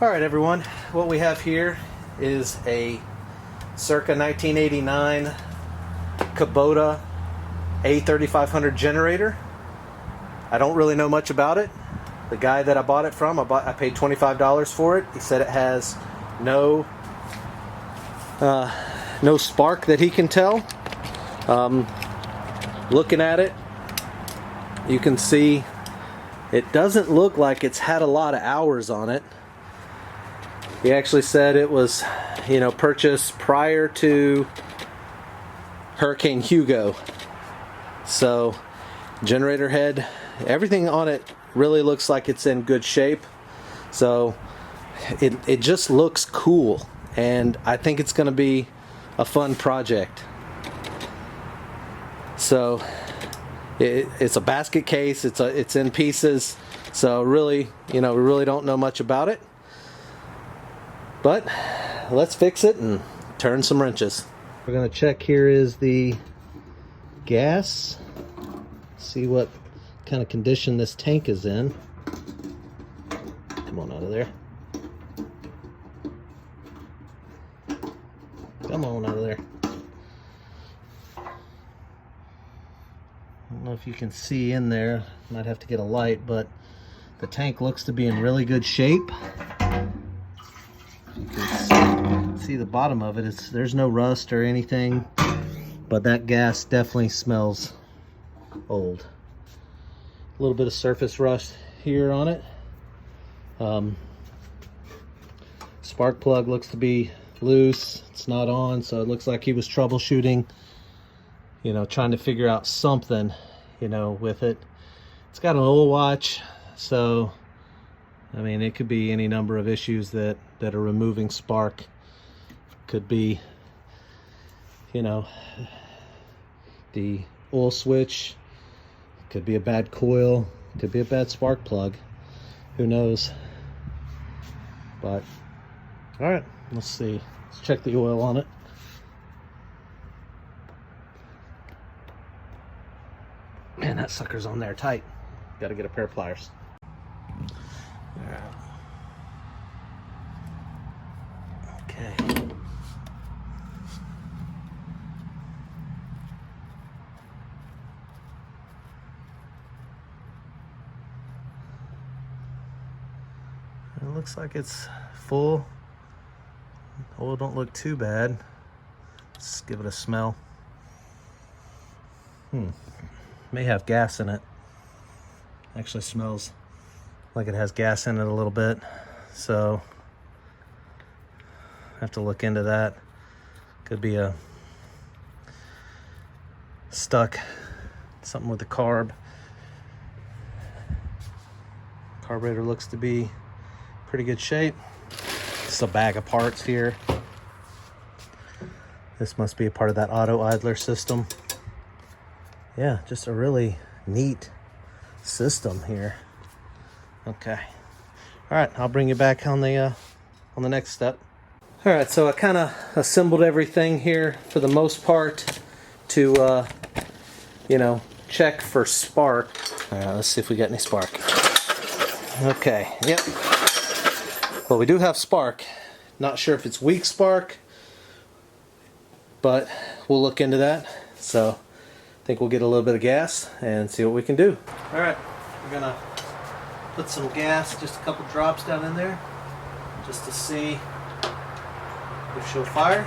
Alright everyone, what we have here is a circa 1989 Kubota A3500 generator. I don't really know much about it. The guy that I bought it from, I paid $25 for it. He said it has no spark that he can tell. Looking at it, you can see it doesn't look like it's had a lot of hours on it. He actually said it was, purchased prior to Hurricane Hugo. So, generator head, everything on it really looks like it's in good shape. So, it just looks cool, and I think it's going to be a fun project. So, it's a basket case. It's in pieces. So really, we really don't know much about it. But let's fix it and turn some wrenches. We're going to check here is the gas. See what kind of condition this tank is in. Come on out of there. Come on out of there. I don't know if you can see in there. Might have to get a light, but the tank looks to be in really good shape. You can see the bottom of it. There's no rust or anything, but that gas definitely smells old. A little bit of surface rust here on it. Spark plug looks to be loose. It's not on, so it looks like he was troubleshooting, trying to figure out something, with it. It's got an oil watch, so I mean, it could be any number of issues that are removing spark. Could be, the oil switch. Could be a bad coil. Could be a bad spark plug. Who knows? But, alright, let's see. Let's check the oil on it. Man, that sucker's on there tight. Got to get a pair of pliers. Alright. Okay. It looks like it's full. Oil don't look too bad. Let's give it a smell. May have gas in it. Actually smells like it has gas in it a little bit, so I have to look into that. Could be a stuck, something with the carb. Carburetor looks to be pretty good shape. Just a bag of parts here. This must be a part of that auto idler system. Yeah, just a really neat system here. Okay. All right, I'll bring you back on the next step. All right, so I kind of assembled everything here for the most part to, check for spark. All right, let's see if we got any spark. Okay, yep. Well, we do have spark. Not sure if it's weak spark, but we'll look into that. So I think we'll get a little bit of gas and see what we can do. All right, we're gonna put some gas, just a couple drops down in there, just to see if she'll fire.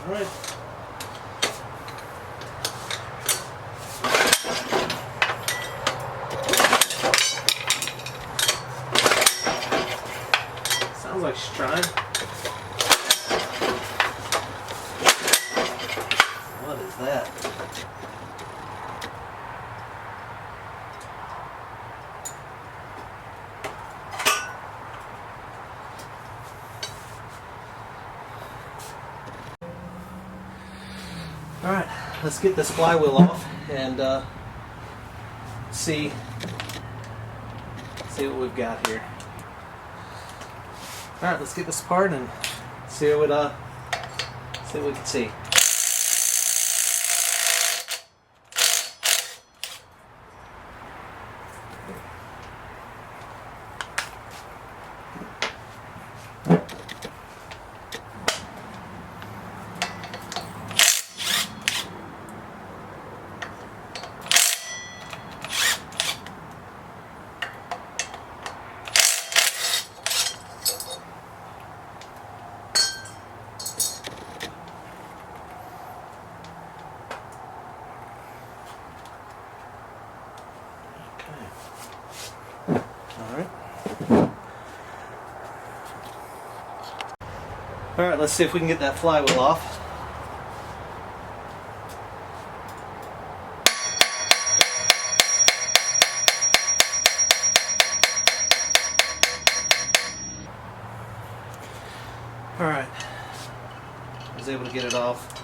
All right. Sounds like she's trying. What is that? All right, let's get this flywheel off and see what we've got here. All right, let's get this apart and see See what we can see. All right, let's see if we can get that flywheel off. All right, I was able to get it off.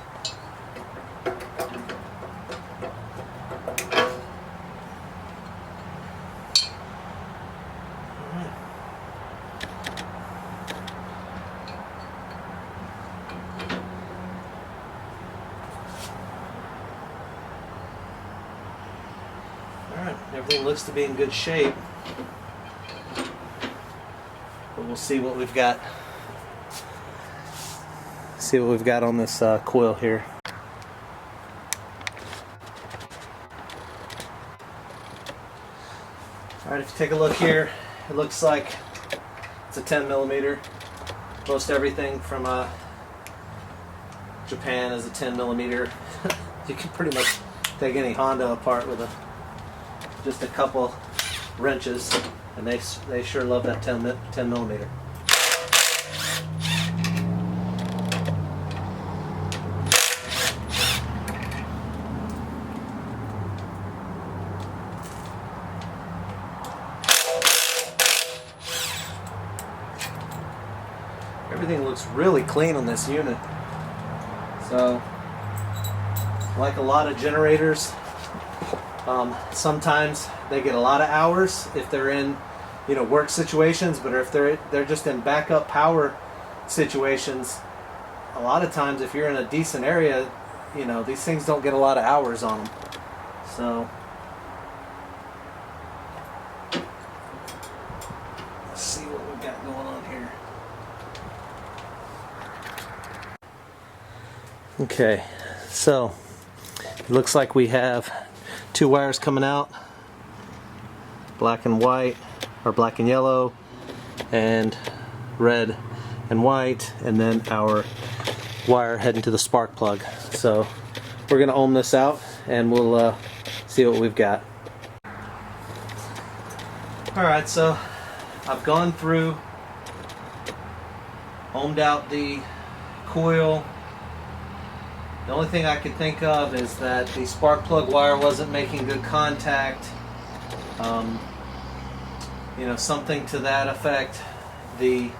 Alright, everything looks to be in good shape, but we'll see what we've got. See what we've got on this coil here. Alright, if you take a look here, it looks like it's a 10 millimeter. Most everything from Japan is a 10 millimeter. You can pretty much take any Honda apart with just a couple wrenches, and they sure love that 10 millimeter. Everything looks really clean on this unit. So, like a lot of generators, sometimes they get a lot of hours if they're in, work situations. But if they're just in backup power situations, a lot of times if you're in a decent area, these things don't get a lot of hours on them. So, let's see what we've got going on here. Okay, so it looks like we have two wires coming out, black and white, or black and yellow, and red and white, and then our wire heading to the spark plug. So we're going to ohm this out and we'll see what we've got. Alright, so I've gone through, ohmed out the coil. The only thing I could think of is that the spark plug wire wasn't making good contact. Something to that effect. The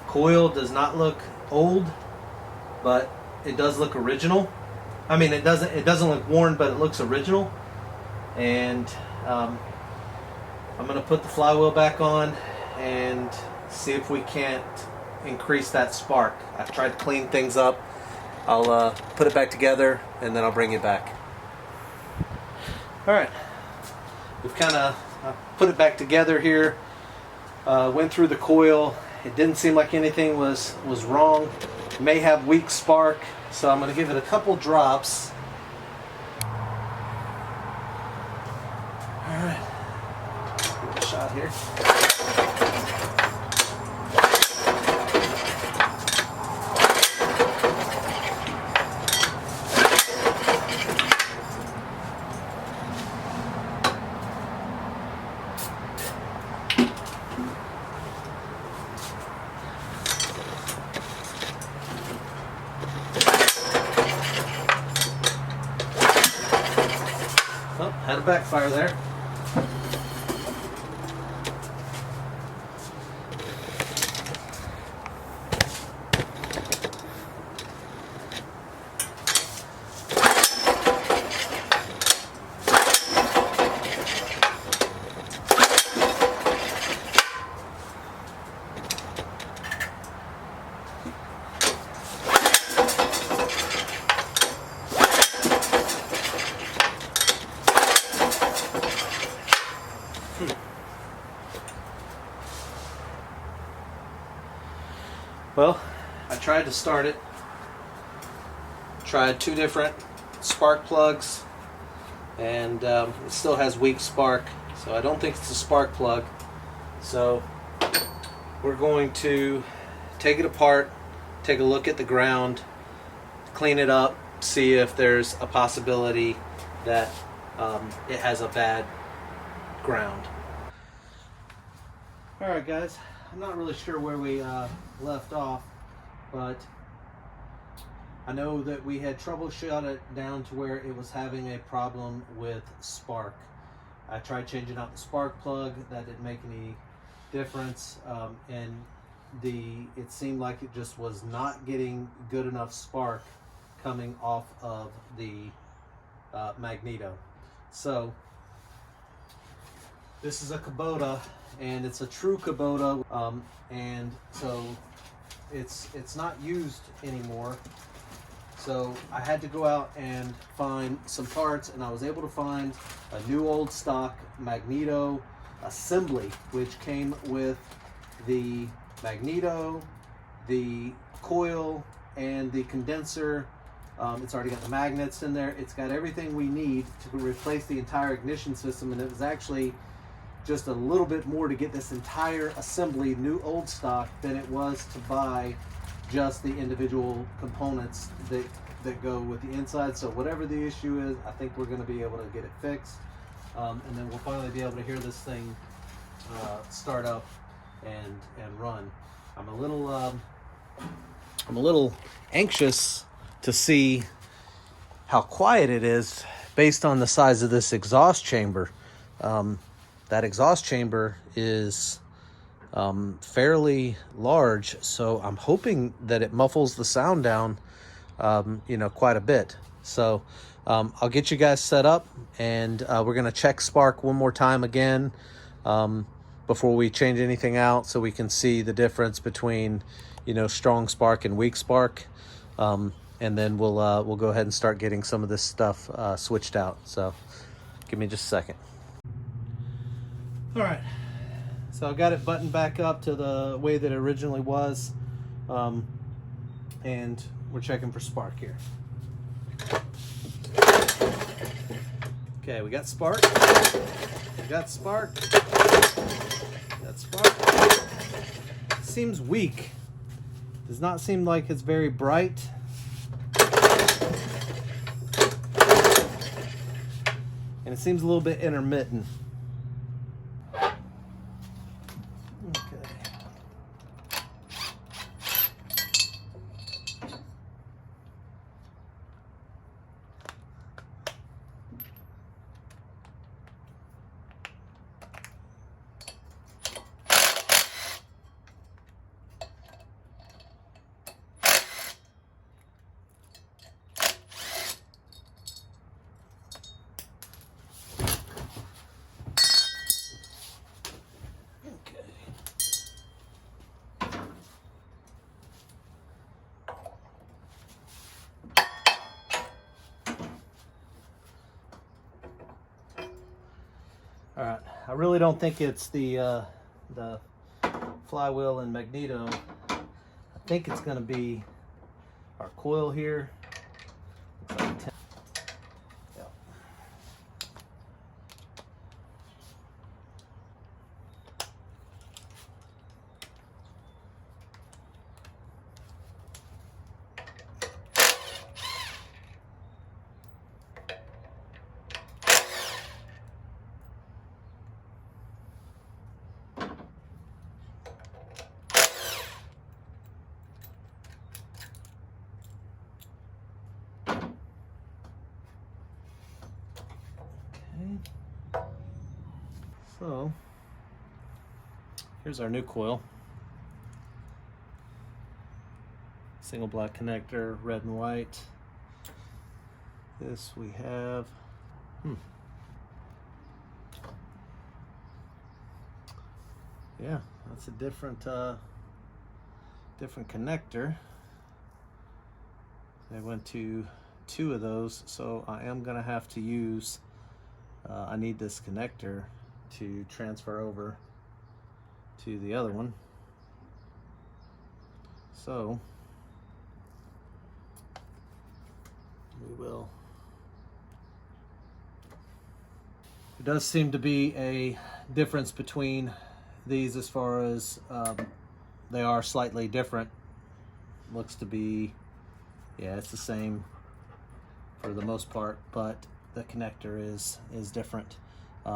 coil does not look old, but it does look original. I mean, it doesn't look worn, but it looks original. And I'm going to put the flywheel back on and see if we can't increase that spark. I've tried to clean things up. I'll put it back together and then I'll bring you back. Alright, we've kind of put it back together here. Went through the coil. It didn't seem like anything was wrong. It may have weak spark, so I'm going to give it a couple drops. Alright, give it a shot here. Oh, had a backfire there. Well, I tried to start it. Tried 2 different spark plugs, and it still has weak spark, so I don't think it's a spark plug. So we're going to take it apart, take a look at the ground, clean it up, see if there's a possibility that it has a bad ground. Alright guys, I'm not really sure where we left off, but I know that we had troubleshot it down to where it was having a problem with spark. I tried changing out the spark plug, that didn't make any difference, and it seemed like it just was not getting good enough spark coming off of the magneto. So this is a Kubota, and it's a true Kubota, and so it's not used anymore. So I had to go out and find some parts, and I was able to find a new old stock magneto assembly, which came with the magneto, the coil, and the condenser. It's already got the magnets in there. It's got everything we need to replace the entire ignition system, and it was actually just a little bit more to get this entire assembly new old stock than it was to buy just the individual components that go with the inside. So whatever the issue is, I think we're going to be able to get it fixed, and then we'll finally be able to hear this thing start up and run. I'm a little anxious to see how quiet it is based on the size of this exhaust chamber. That exhaust chamber is fairly large, so I'm hoping that it muffles the sound down quite a bit. So I'll get you guys set up, and we're gonna check spark one more time again before we change anything out, so we can see the difference between strong spark and weak spark, and then we'll go ahead and start getting some of this stuff switched out. So give me just a second. All right, so I've got it buttoned back up to the way that it originally was, and we're checking for spark here. Okay, we got spark. We got spark. Got spark. Seems weak. Does not seem like it's very bright. And it seems a little bit intermittent. All right, I really don't think it's the flywheel and magneto. I think it's going to be our coil here. Looks like yep. So here's our new coil. Single black connector, red and white. This we have yeah, that's a different different connector. I went to 2 of those, so I am gonna have to use I need this connector to transfer over to the other one. So we will. There does seem to be a difference between these as far as they are slightly different. Looks to be, yeah, it's the same for the most part, but the connector is different.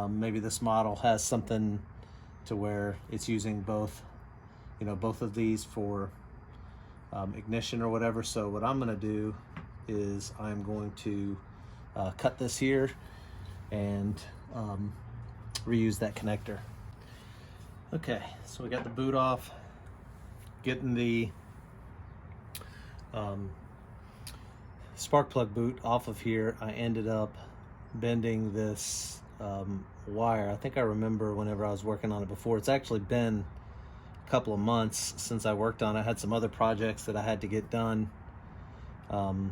Maybe this model has something to where it's using both, you know, both of these for ignition or whatever. So what I'm going to do is I'm going to cut this here and reuse that connector. Okay, so we got the boot off, getting the spark plug boot off of here. I ended up bending this wire. I think I remember whenever I was working on it before. It's actually been a couple of months since I worked on it. I had some other projects that I had to get done, so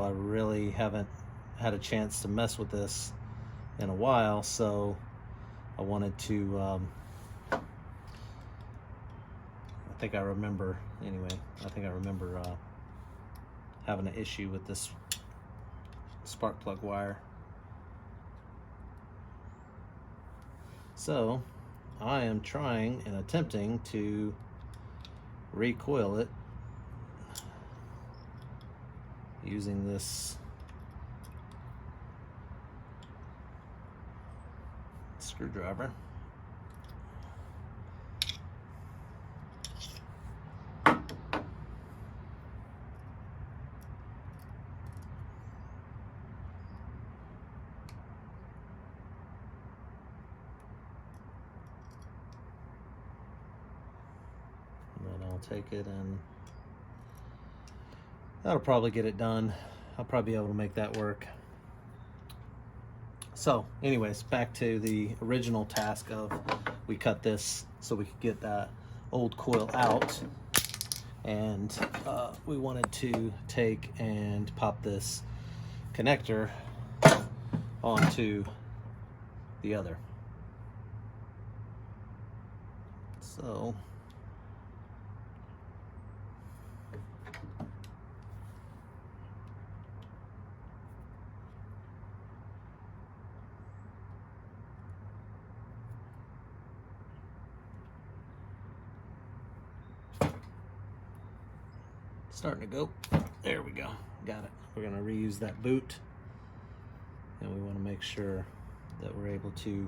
I really haven't had a chance to mess with this in a while, so I wanted to I think I remember having an issue with this spark plug wire. So I am trying and attempting to recoil it using this screwdriver. Take it, and that'll probably get it done. I'll probably be able to make that work. So anyways, back to the original task of we cut this so we could get that old coil out, and we wanted to take and pop this connector onto the other. So starting to go. There we go. Got it. We're going to reuse that boot, and we want to make sure that we're able to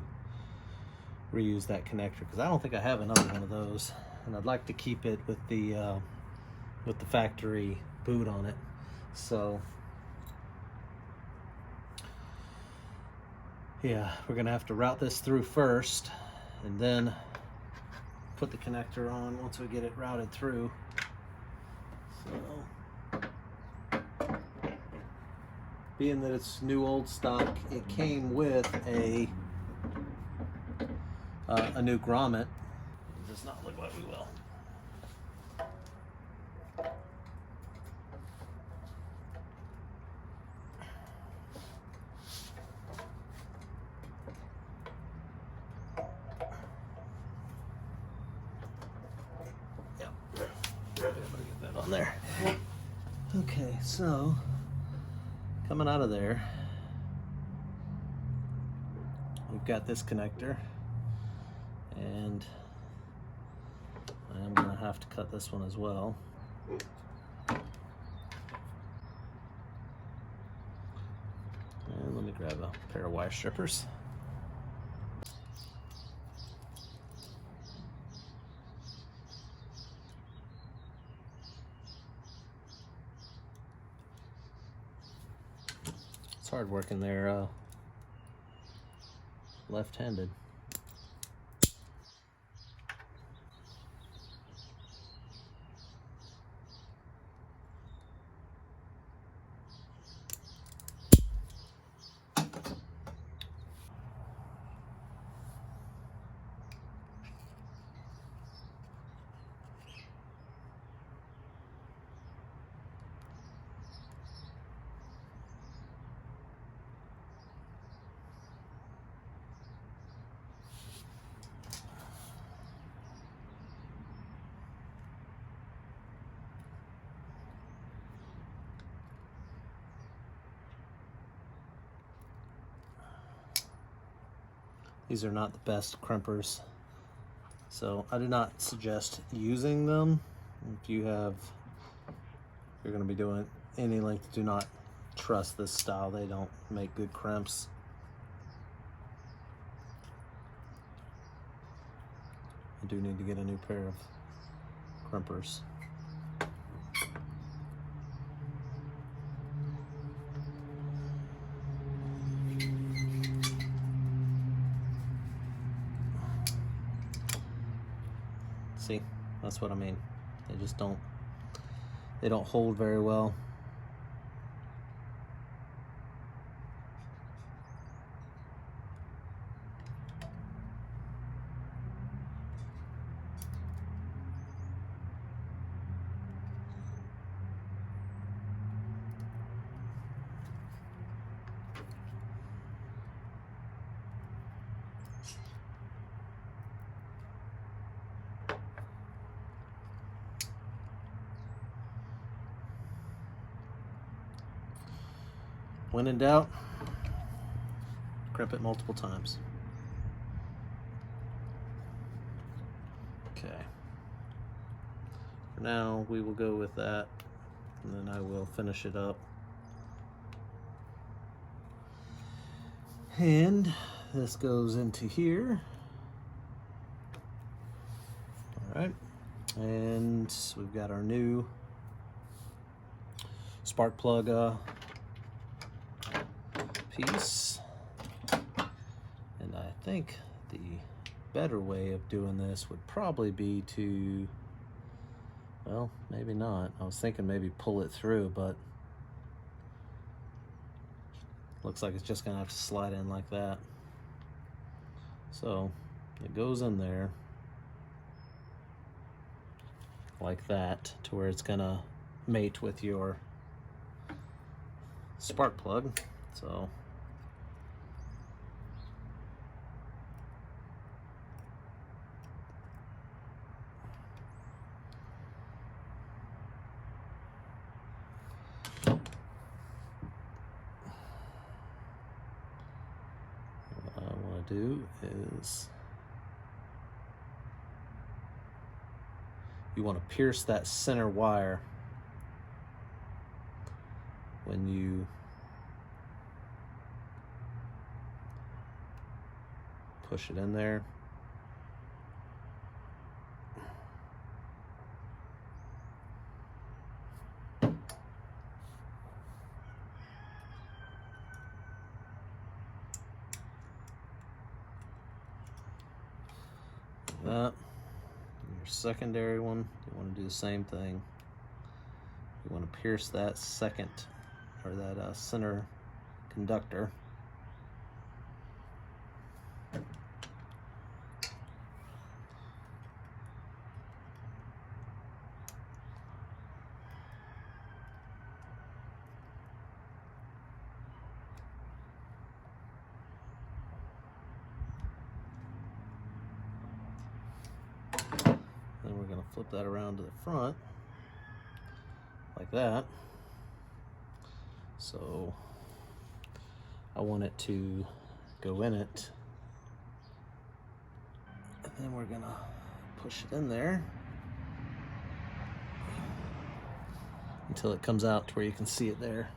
reuse that connector, because I don't think I have another one of those, and I'd like to keep it with the factory boot on it. So yeah, we're going to have to route this through first and then put the connector on once we get it routed through. So, being that it's new old stock, it came with a new grommet. It does not look like we will. On there. Okay, so coming out of there, we've got this connector, and I am going to have to cut this one as well. And let me grab a pair of wire strippers. It's hard working there left-handed. These are not the best crimpers, so I do not suggest using them. If you're going to be doing any length, do not trust this style. They don't make good crimps. I do need to get a new pair of crimpers. See, that's what I mean. They just don't hold very well. When in doubt, crimp it multiple times. Okay. For now, we will go with that, and then I will finish it up. And this goes into here. All right. And we've got our new spark plug piece, and I think the better way of doing this would probably be to, well, maybe not. I was thinking maybe pull it through, but looks like it's just gonna have to slide in like that. So it goes in there like that to where it's gonna mate with your spark plug. So what I want to do is you want to pierce that center wire when you push it in there. That. Your secondary one, you want to do the same thing. You want to pierce that second, or that center conductor. Then we're going to flip that around to the front like that. So I want it to go in it, and then we're going to push it in there until it comes out to where you can see it there,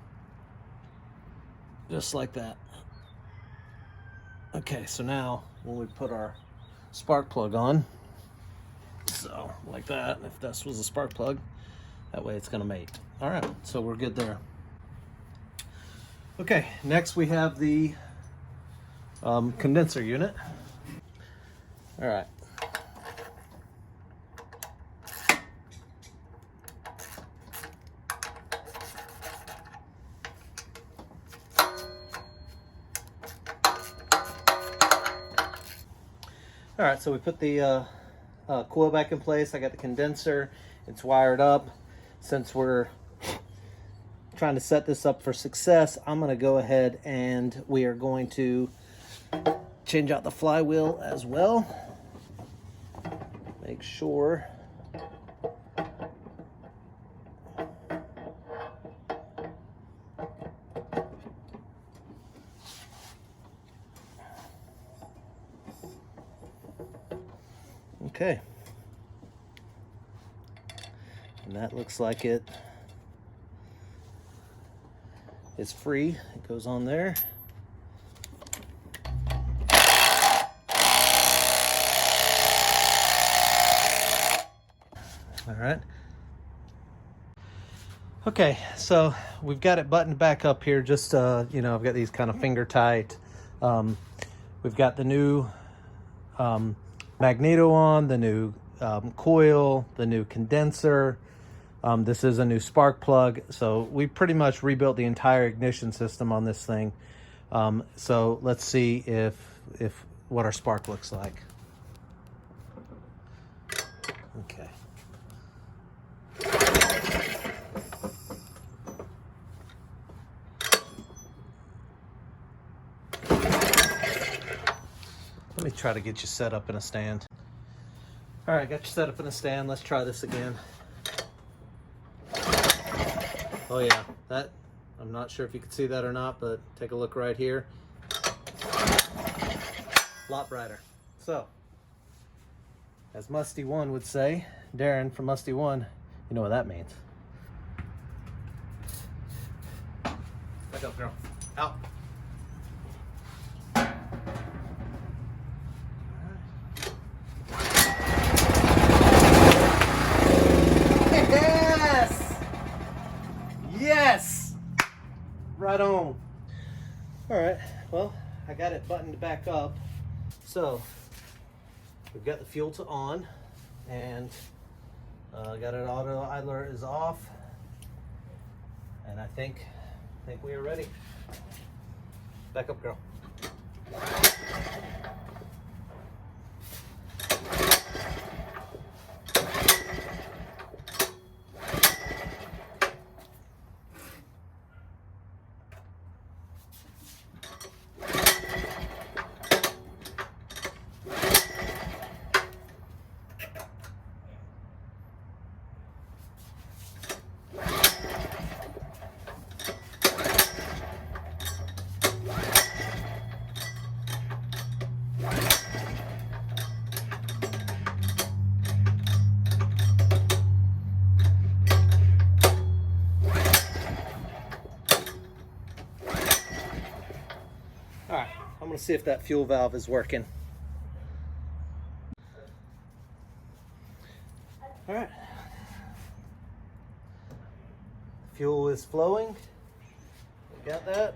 just like that. Okay, so now when we put our spark plug on, so like that, if this was a spark plug, that way it's gonna mate. All right, so we're good there. Okay, next we have the condenser unit. All right. All right, so we put the coil back in place. I got the condenser, it's wired up. Since we're trying to set this up for success, I'm gonna go ahead and we are going to change out the flywheel as well. Make sure Okay. And that looks like it's free. It goes on there. All right. Okay, so we've got it buttoned back up here. Just, you know, I've got these kind of finger tight. We've got the new magneto on, the new coil, the new condenser. This is a new spark plug. So we pretty much rebuilt the entire ignition system on this thing. So let's see if what our spark looks like. Okay. Let me try to get you set up in a stand. All right, got you set up in a stand. Let's try this again. Oh yeah, that, I'm not sure if you can see that or not, but take a look right here. A lot brighter. So, as Musty One would say, Darren from Musty One, you know what that means. Back up, girl. Out. Yes! Right on. All right, well, I got it buttoned back up. So, we've got the fuel to on, and got it auto idler is off, and I think we are ready. Back up, girl. I'm gonna see if that fuel valve is working. All right. Fuel is flowing. We got that.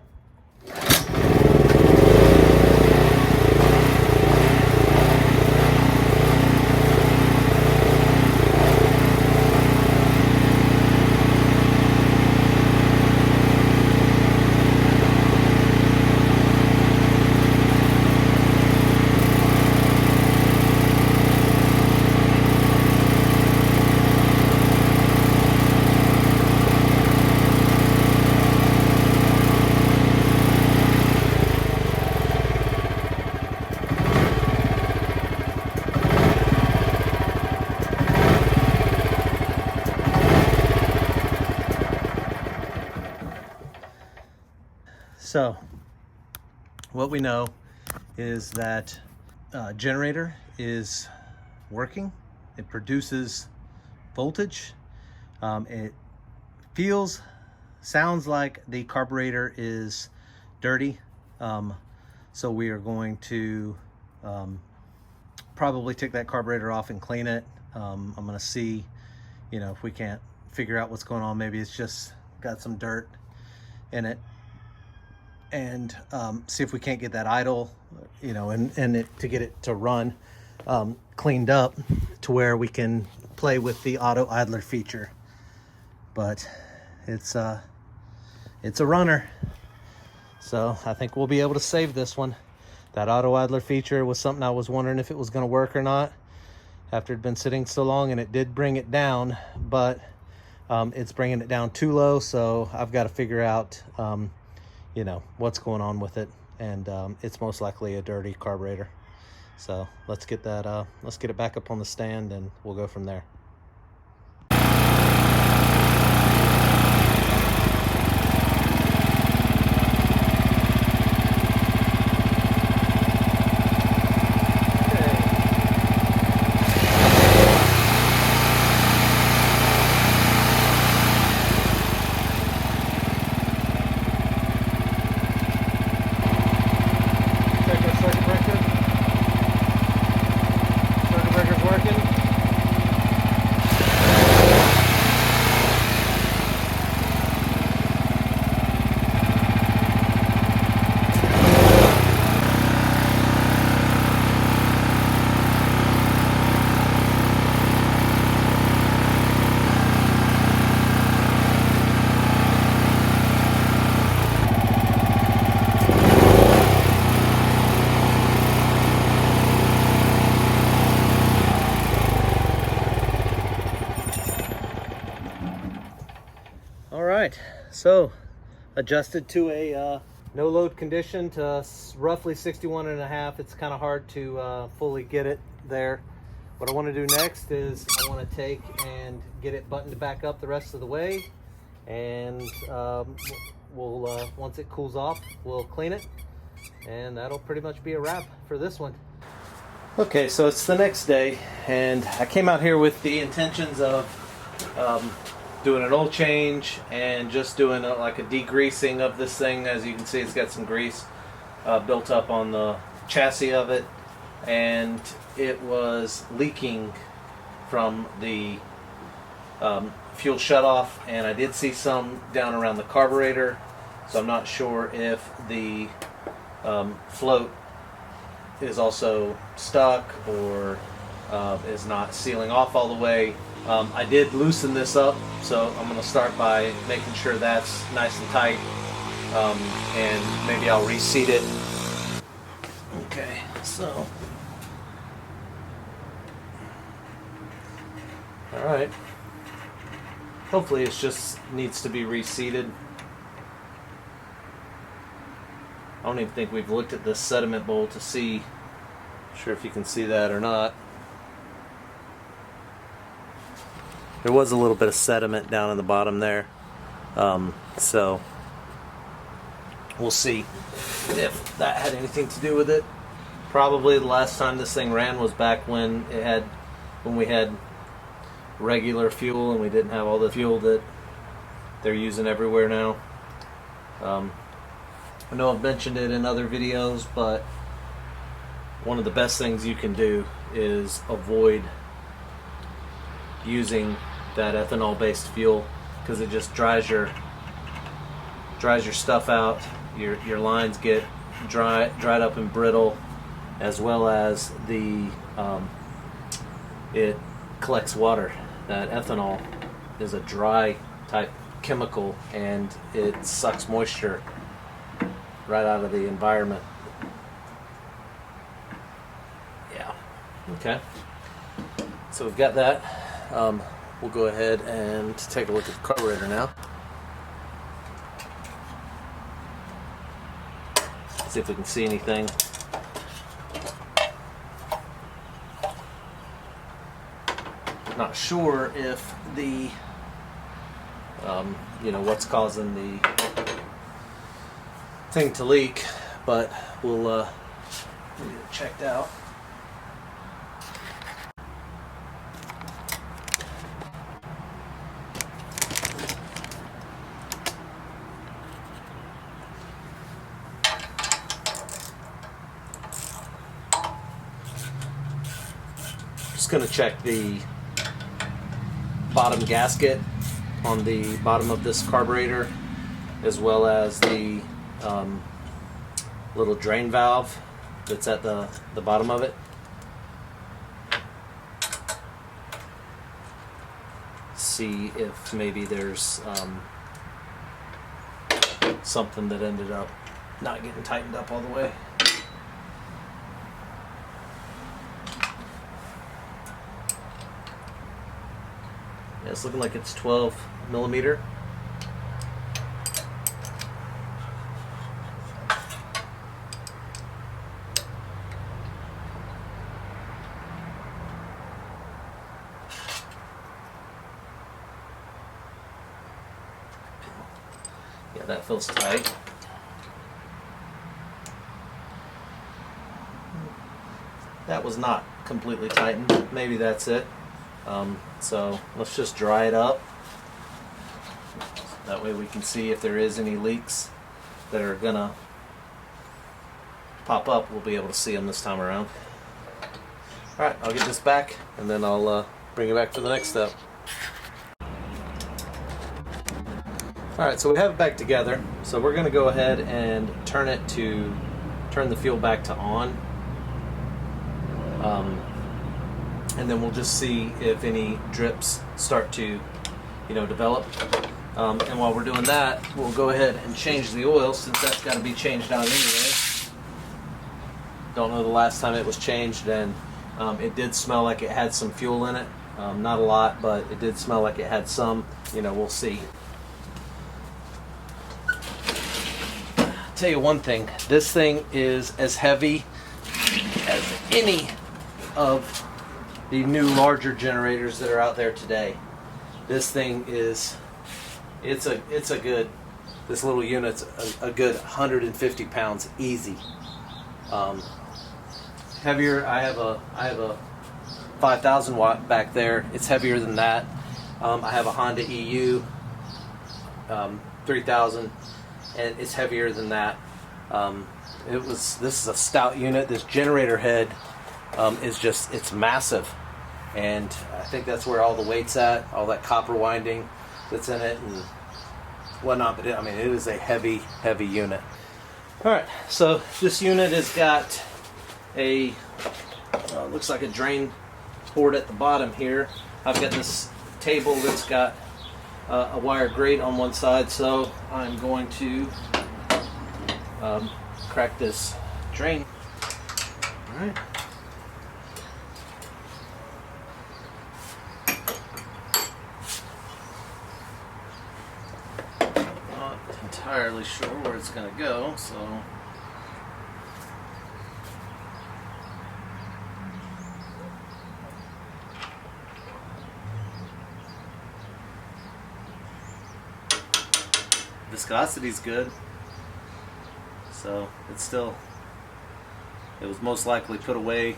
So, what we know is that generator is working. It produces voltage. It sounds like the carburetor is dirty. So we are going to probably take that carburetor off and clean it. I'm gonna see, you know, if we can't figure out what's going on. Maybe it's just got some dirt in it. And see if we can't get that idle, you know, and to get it to run cleaned up to where we can play with the auto idler feature. But it's a runner, so I think we'll be able to save this one. That auto idler feature was something I was wondering if it was going to work or not after it'd been sitting so long, and it did bring it down, but it's bringing it down too low, so I've got to figure out you know, what's going on with it, and it's most likely a dirty carburetor. So let's get it back up on the stand, and we'll go from there. All right, so adjusted to a no load condition to roughly 61.5. It's kind of hard to fully get it there. What I want to do next is I want to take and get it buttoned back up the rest of the way, and we'll once it cools off, we'll clean it, and that'll pretty much be a wrap for this one. Okay, so it's the next day, and I came out here with the intentions of doing an oil change and just doing like a degreasing of this thing. As you can see, it's got some grease built up on the chassis of it, and it was leaking from the fuel shutoff, and I did see some down around the carburetor, so I'm not sure if the float is also stuck or is not sealing off all the way. I did loosen this up, so I'm going to start by making sure that's nice and tight, and maybe I'll reseat it. Okay, so alright, hopefully it just needs to be reseated. I don't even think we've looked at this sediment bowl to see, not sure if you can see that or not. There was a little bit of sediment down in the bottom there, so we'll see if that had anything to do with it. Probably the last time this thing ran was back when we had regular fuel and we didn't have all the fuel that they're using everywhere now. I know I've mentioned it in other videos, but one of the best things you can do is avoid using that ethanol based fuel, because it just dries your stuff out. Your lines get dried up and brittle, as well as it collects water. That ethanol is a dry type chemical, and it sucks moisture right out of the environment. Yeah. Okay. So we've got that. We'll go ahead and take a look at the carburetor now. See if we can see anything. Not sure if the what's causing the thing to leak, but we'll get it checked out. Just going to check the bottom gasket on the bottom of this carburetor, as well as the little drain valve that's at the bottom of it. See if maybe there's something that ended up not getting tightened up all the way. Yeah, it's looking like it's 12 millimeter. Yeah, that feels tight. That was not completely tightened. Maybe that's it. So let's just dry it up. That way we can see if there is any leaks that are gonna pop up. We'll be able to see them this time around. Alright, I'll get this back and then I'll bring it back for the next step. Alright, so we have it back together. So we're gonna go ahead and turn the fuel back to on. And then we'll just see if any drips start to, develop. And while we're doing that, we'll go ahead and change the oil, since that's got to be changed out anyway. Don't know the last time it was changed, and it did smell like it had some fuel in it. Not a lot, but it did smell like it had some. We'll see. tell you one thing. This thing is as heavy as any of the new larger generators that are out there today. This thing is, it's a good, this little unit's a good 150 pounds easy. Heavier, I have a 5,000 watt back there. It's heavier than that. I have a Honda EU 3000, and it's heavier than that. This is a stout unit. This generator head it's massive, and I think that's where all the weight's at, all that copper winding that's in it and whatnot. But it is a heavy unit. All right, so this unit has got a looks like a drain board at the bottom here. I've got this table that's got a wire grate on one side, so I'm going to crack this drain. All right. Not entirely sure where it's going to go, so. Viscosity's good, so it was most likely put away,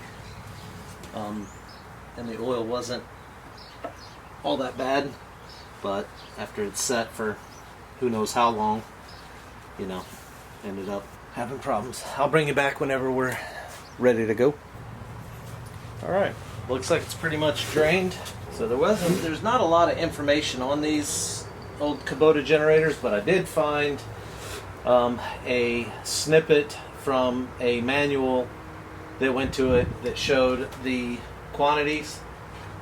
and the oil wasn't all that bad, but after it's set for who knows how long, ended up having problems. I'll bring you back whenever we're ready to go. Alright, looks like it's pretty much drained. So there's not a lot of information on these old Kubota generators, but I did find a snippet from a manual that went to it that showed the quantities,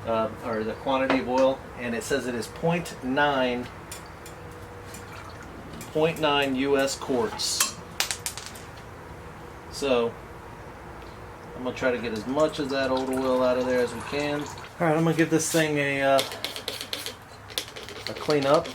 or the quantity of oil, and it says it is 0.9 US quarts. So I'm gonna try to get as much of that old oil out of there as we can. All right, I'm gonna give this thing a clean up.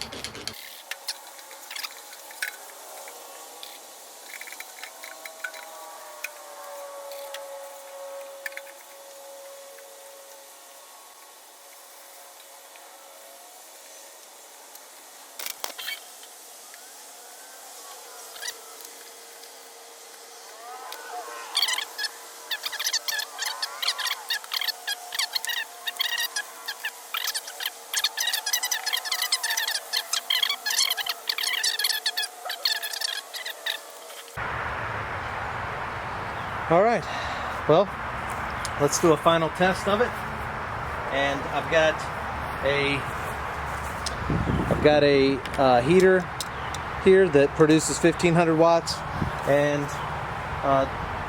All right, well, let's do a final test of it. And I've got a heater here that produces 1500 watts, and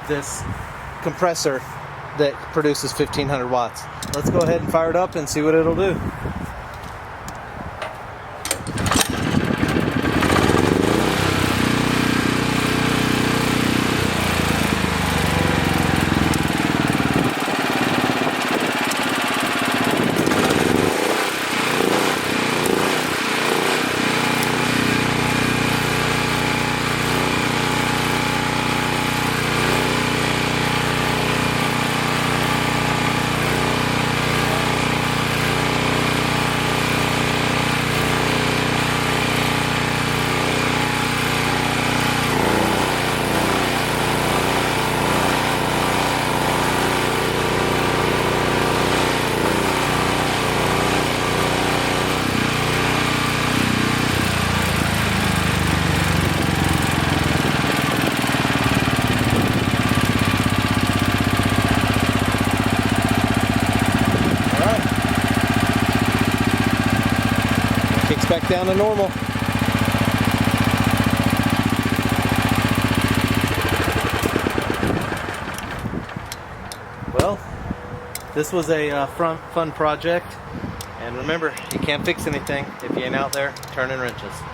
this compressor that produces 1500 watts. Let's go ahead and fire it up and see what it'll do. Back down to normal. Well, this was a fun project, and remember, you can't fix anything if you ain't out there turning wrenches.